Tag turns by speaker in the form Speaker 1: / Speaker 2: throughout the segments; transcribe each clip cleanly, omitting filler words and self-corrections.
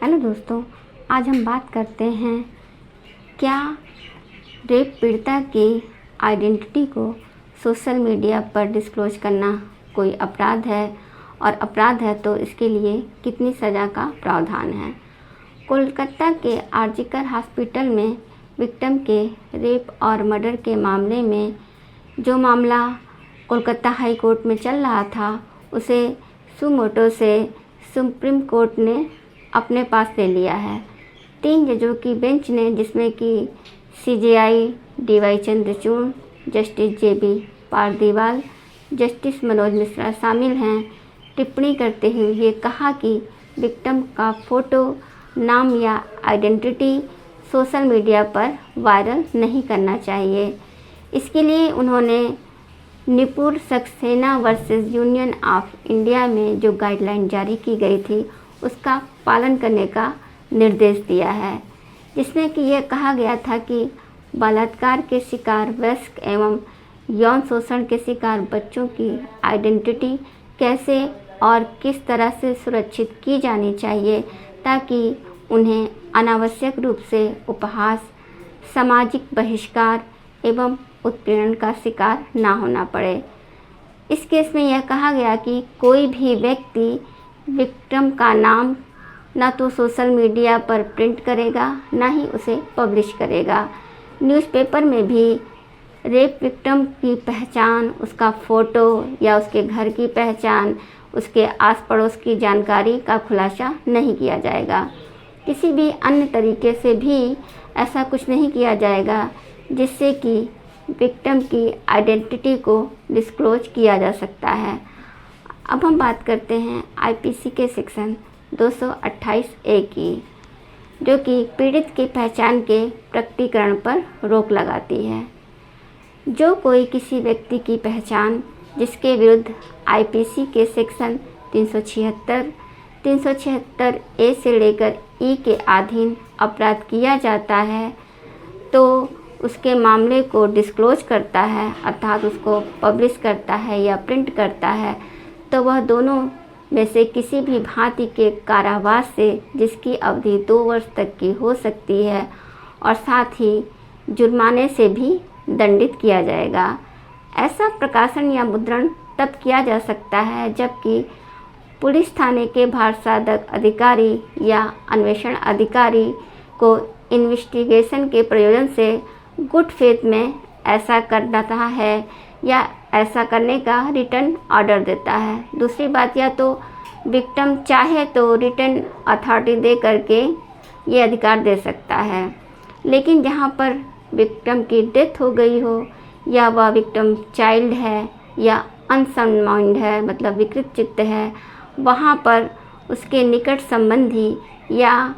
Speaker 1: Hello दोस्तों, आज हम बात करते हैं क्या रेप पीड़िता की आइडेंटिटी को सोशल मीडिया पर डिस्क्लोज करना कोई अपराध है, और अपराध है तो इसके लिए कितनी सज़ा का प्रावधान है। कोलकाता के आरजीकर हॉस्पिटल में विक्टिम के रेप और मर्डर के मामले में जो मामला कोलकाता हाई कोर्ट में चल रहा था, उसे सुमोटो से सुप्रीम कोर्ट ने अपने पास ले लिया है। 3 जजों की बेंच ने, जिसमें कि CJI DY Chandrachud, justice JB Pardiwala, justice Manoj Mishra शामिल हैं, टिप्पणी करते हुए ये कहा कि विक्टिम का फ़ोटो, नाम या आइडेंटिटी सोशल मीडिया पर वायरल नहीं करना चाहिए। इसके लिए उन्होंने निपुर Saxena versus union of India में जो गाइडलाइन जारी की गई थी, उसका पालन करने का निर्देश दिया है, जिसमें कि यह कहा गया था कि बलात्कार के शिकार वयस्क एवं यौन शोषण के शिकार बच्चों की आइडेंटिटी कैसे और किस तरह से सुरक्षित की जानी चाहिए, ताकि उन्हें अनावश्यक रूप से उपहास, सामाजिक बहिष्कार एवं उत्पीड़न का शिकार ना होना पड़े। इस केस में यह कहा गया कि कोई भी व्यक्ति विक्टिम का नाम ना तो सोशल मीडिया पर प्रिंट करेगा, ना ही उसे पब्लिश करेगा। न्यूज़पेपर में भी रेप विक्टिम की पहचान, उसका फ़ोटो या उसके घर की पहचान, उसके आस पड़ोस की जानकारी का खुलासा नहीं किया जाएगा। किसी भी अन्य तरीके से भी ऐसा कुछ नहीं किया जाएगा जिससे कि विक्टिम की आइडेंटिटी को डिस्क्लोज किया जा सकता है। अब हम बात करते हैं IPC के सेक्शन 228A की, जो कि पीड़ित की पहचान के प्रकटीकरण पर रोक लगाती है। जो कोई किसी व्यक्ति की पहचान जिसके विरुद्ध IPC के सेक्शन 376, 376A से लेकर E के अधीन अपराध किया जाता है, तो उसके मामले को डिस्क्लोज करता है, अर्थात उसको पब्लिश करता है या प्रिंट करता है, तो वह दोनों में से किसी भी भांति के कारावास से, जिसकी अवधि 2 वर्ष तक की हो सकती है, और साथ ही जुर्माने से भी दंडित किया जाएगा। ऐसा प्रकाशन या मुद्रण तब किया जा सकता है जबकि पुलिस थाने के भारसाधक अधिकारी या अन्वेषण अधिकारी को इन्वेस्टिगेशन के प्रयोजन से गुड फेथ में ऐसा करना है या ऐसा करने का रिटर्न ऑर्डर देता है। दूसरी बात, या तो विक्टिम चाहे तो रिटर्न अथॉरिटी दे करके ये अधिकार दे सकता है, लेकिन जहाँ पर विक्टिम की डेथ हो गई हो, या वह विक्टिम चाइल्ड है या अनसाउंड माइंड है, मतलब विकृत चित्त है, वहाँ पर उसके निकट संबंधी या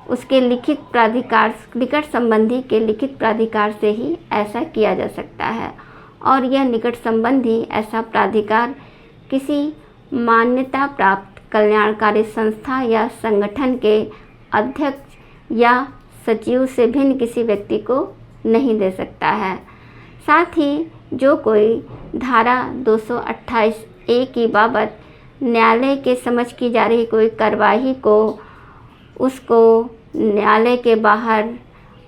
Speaker 1: उसके निकट संबंधी के लिखित प्राधिकार से ही ऐसा किया जा सकता है। और यह निकट संबंधी ऐसा प्राधिकार किसी मान्यता प्राप्त कल्याणकारी संस्था या संगठन के अध्यक्ष या सचिव से भिन्न किसी व्यक्ति को नहीं दे सकता है। साथ ही जो कोई धारा 228A की बाबत न्यायालय के समक्ष की जा रही कोई कार्यवाही को उसको न्यायालय के बाहर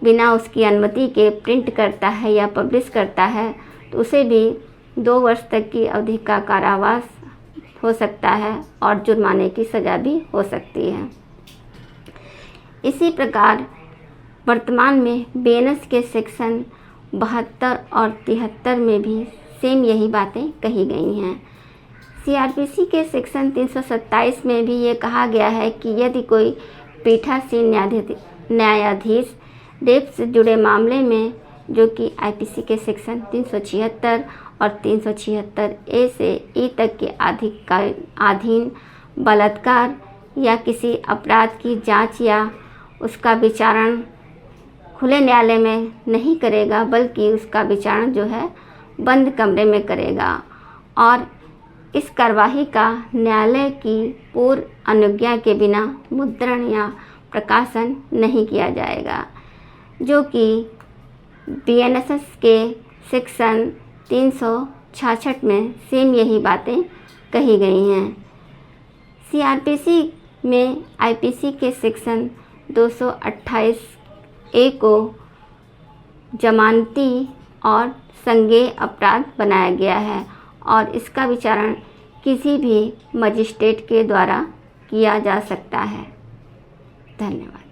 Speaker 1: बिना उसकी अनुमति के प्रिंट करता है या पब्लिश करता है, तो उसे भी 2 वर्ष तक की अवधि का कारावास हो सकता है और जुर्माने की सज़ा भी हो सकती है। इसी प्रकार वर्तमान में BNS के सेक्शन 72 और 73 में भी सेम यही बातें कही गई हैं। CRPC के सेक्शन 327 में भी ये कहा गया है कि यदि कोई पीठासीन न्यायाधीश रेप से जुड़े मामले में, जो कि IPC के सेक्शन 376 और 376A से E तक के अधीन बलात्कार या किसी अपराध की जांच या उसका विचारण खुले न्यायालय में नहीं करेगा, बल्कि उसका विचारण जो है बंद कमरे में करेगा, और इस कार्यवाही का न्यायालय की पूर्व अनुज्ञा के बिना मुद्रण या प्रकाशन नहीं किया जाएगा, जो कि BNS के सेक्शन 366 में सेम यही बातें कही गई हैं। CRPC में आईपीसी के सेक्शन 228A को जमानती और संज्ञेय अपराध बनाया गया है और इसका विचारण किसी भी मजिस्ट्रेट के द्वारा किया जा सकता है। धन्यवाद।